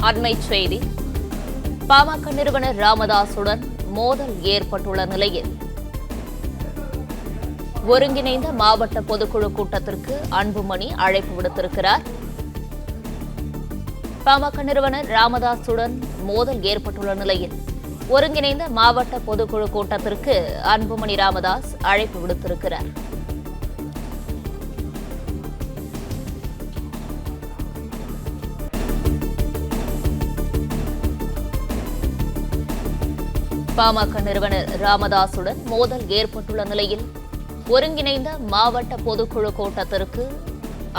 அண்மைச் செய்தி. பாமக நிறுவனர் ராமதாசுடன் மோதல் ஏற்பட்டுள்ள நிலையில் ஒருங்கிணைந்த மாவட்ட பொதுக்குழு கூட்டத்திற்கு அன்புமணி அழைப்பு விடுத்திருக்கிறார். பாமக நிறுவனர் ராமதாசுடன் மோதல் ஏற்பட்டுள்ள நிலையில் ஒருங்கிணைந்த மாவட்ட பொதுக்குழு கூட்டத்திற்கு அன்புமணி ராமதாஸ் அழைப்பு விடுத்திருக்கிறார். பாமக நிறுவனர் ராமதாசுடன் மோதல் ஏற்பட்டுள்ள நிலையில் ஒருங்கிணைந்த மாவட்ட பொதுக்குழு கூட்டத்திற்கு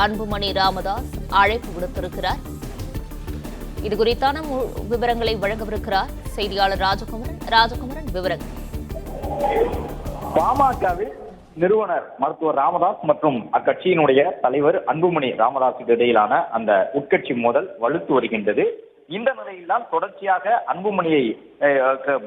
அன்புமணி ராமதாஸ் அழைப்பு விடுத்திருக்கிறார். இதுகுறித்தான விவரங்களை வழங்கவிருக்கிறார் செய்தியாளர் ராஜகுமரன். விவரங்கள். பாமகவில் நிறுவனர் மருத்துவர் ராமதாஸ் மற்றும் அக்கட்சியினுடைய தலைவர் அன்புமணி ராமதாஸுக்கு இடையிலான அந்த உட்கட்சி மோதல் வலுத்து வருகின்றது. இந்த நிலையில்தான் தொடர்ச்சியாக அன்புமணியை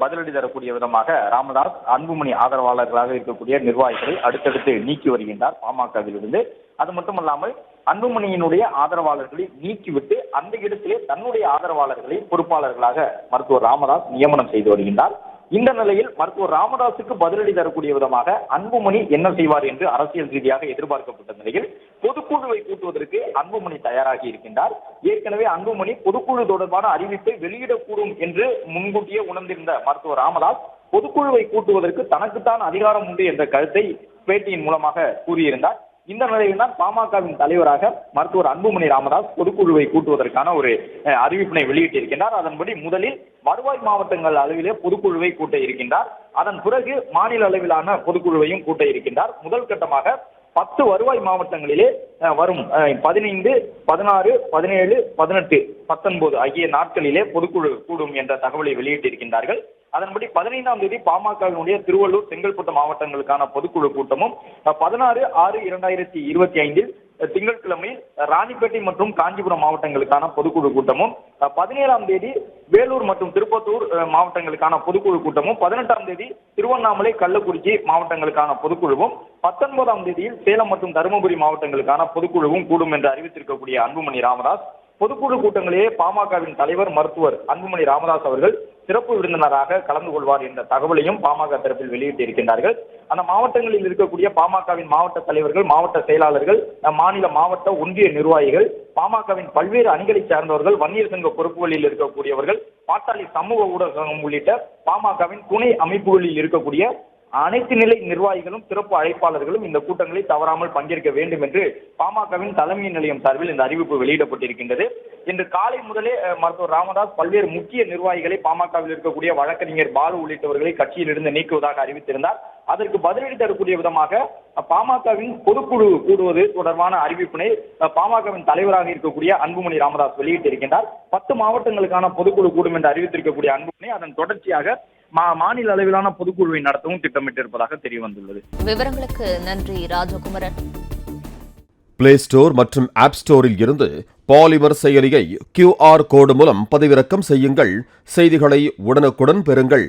பதிலடி தரக்கூடிய விதமாக ராமதாஸ் அன்புமணி ஆதரவாளர்களாக இருக்கக்கூடிய நிர்வாகிகளை அடுத்தடுத்து நீக்கி வருகின்றார் பாமகவில் இருந்து. அது மட்டுமல்லாமல் அன்புமணியினுடைய ஆதரவாளர்களை நீக்கிவிட்டு அந்த இடத்திலே தன்னுடைய ஆதரவாளர்களை பொறுப்பாளர்களாக மருத்துவர் ராமதாஸ் நியமனம் செய்து வருகின்றார். இந்த நிலையில் மருத்துவர் ராமதாஸுக்கு பதிலடி தரக்கூடிய விதமாக அன்புமணி என்ன செய்வார் என்று அரசியல் ரீதியாக எதிர்பார்க்கப்பட்ட நிலையில் பொதுக்குழுவை கூட்டுவதற்கு அன்புமணி தயாராகி இருக்கின்றார். ஏற்கனவே அன்புமணி பொதுக்குழு தொடர்பான அறிவிப்பை வெளியிடக்கூடும் என்று முன்கூட்டியே உணர்ந்திருந்த மருத்துவர் ராமதாஸ் பொதுக்குழுவை கூட்டுவதற்கு தனக்குத்தான் அதிகாரம் உண்டு என்ற கருத்தை பேட்டியின் மூலமாக கூறியிருந்தார். இந்த நிலையில் தான் பாமகவின் தலைவராக மருத்துவர் அன்புமணி ராமதாஸ் பொதுக்குழுவை கூட்டுவதற்கான ஒரு அறிவிப்பினை வெளியிட்டிருக்கின்றார். அதன்படி முதலில் வருவாய் மாவட்டங்கள் அளவிலே பொதுக்குழுவை கூட்ட இருக்கின்றார். அதன் பிறகு மாநில அளவிலான பொதுக்குழுவையும் கூட்ட இருக்கின்றார். முதல் கட்டமாக 10 வருவாய் மாவட்டங்களிலே வரும் 15, 16, 17, 18, 19 ஆகிய நாட்களிலே பொதுக்குழு கூடும் என்ற தகவலை வெளியிட்டிருக்கின்றார்கள். அதன்படி 15ஆம் தேதி பாமகவினுடைய திருவள்ளூர், செங்கல்பட்டு மாவட்டங்களுக்கான பொதுக்குழு கூட்டமும் 16/6/2025 திங்கட்கிழமை ராணிப்பேட்டை மற்றும் காஞ்சிபுரம் மாவட்டங்களுக்கான பொதுக்குழு கூட்டமும் 17ஆம் தேதி வேலூர் மற்றும் திருப்பத்தூர் மாவட்டங்களுக்கான பொதுக்குழு கூட்டமும் 18ஆம் தேதி திருவண்ணாமலை, கள்ளக்குறிச்சி மாவட்டங்களுக்கான பொதுக்குழுவும் 19ஆம் தேதியில் சேலம் மற்றும் தருமபுரி மாவட்டங்களுக்கான பொதுக்குழுவும் கூடும் என்று அறிவித்திருக்கக்கூடிய அன்புமணி ராமதாஸ் பொதுக்குழு கூட்டங்களிலே பாமகவின் தலைவர் மருத்துவர் அன்புமணி ராமதாஸ் அவர்கள் சிறப்பு விருந்தினராக கலந்து கொள்வார் என்ற தகவலையும் பாமக தரப்பில் வெளியிட்டிருக்கின்றார்கள். அந்த மாவட்டங்களில் இருக்கக்கூடிய பாமகவின் மாவட்ட தலைவர்கள், மாவட்ட செயலாளர்கள், மாநில மாவட்ட ஒன்றிய நிர்வாகிகள், பாமகவின் பல்வேறு அணிகளை சார்ந்தவர்கள், வன்னியர் சங்க பொறுப்புகளில் இருக்கக்கூடியவர்கள், பாட்டாளி சமூக ஊடகம் உள்ளிட்ட பாமகவின் துணை அமைப்புகளில் இருக்கக்கூடிய அனைத்து நிலை நிர்வாகிகளும் சிறப்பு அழைப்பாளர்களும் இந்த கூட்டங்களை தவறாமல் பங்கேற்க வேண்டும் என்று பாமகவின் தலைமை நிலையம் சார்பில் இந்த அறிவிப்பு வெளியிடப்பட்டிருக்கின்றது. இன்று காலை முதலே மருத்துவர் ராமதாஸ் பல்வேறு முக்கிய நிர்வாகிகளை பாமகவில் இருக்கக்கூடிய வழக்கறிஞர் பாலு உள்ளிட்டவர்களை கட்சியிலிருந்து நீக்குவதாக அறிவித்திருந்தார். அதற்கு பதிலடி தரக்கூடிய விதமாக பாமகவின் பொதுக்குழு கூடுவது தொடர்பான அறிவிப்பினை பாமகவின் தலைவராக இருக்கக்கூடிய அன்புமணி ராமதாஸ் வெளியிட்டிருக்கின்றார். 10 மாவட்டங்களுக்கான பொதுக்குழு கூடும் என்று அறிவித்திருக்கக்கூடிய அன்புமணி அதன் தொடர்ச்சியாக மாநில அளவிலான பொதுக்குழுவை நடத்தவும் திட்டமிட்டிருப்பதாக தெரிய வந்துள்ளது. விவரங்களுக்கு நன்றி ராஜகுமரன். பிளே ஸ்டோர் மற்றும் ஆப் ஸ்டோரில் இருந்து பாலிமர் செயலியை QR கோடு மூலம் பதிவிறக்கம் செய்யுங்கள். செய்திகளை உடனுக்குடன் பெறுங்கள்.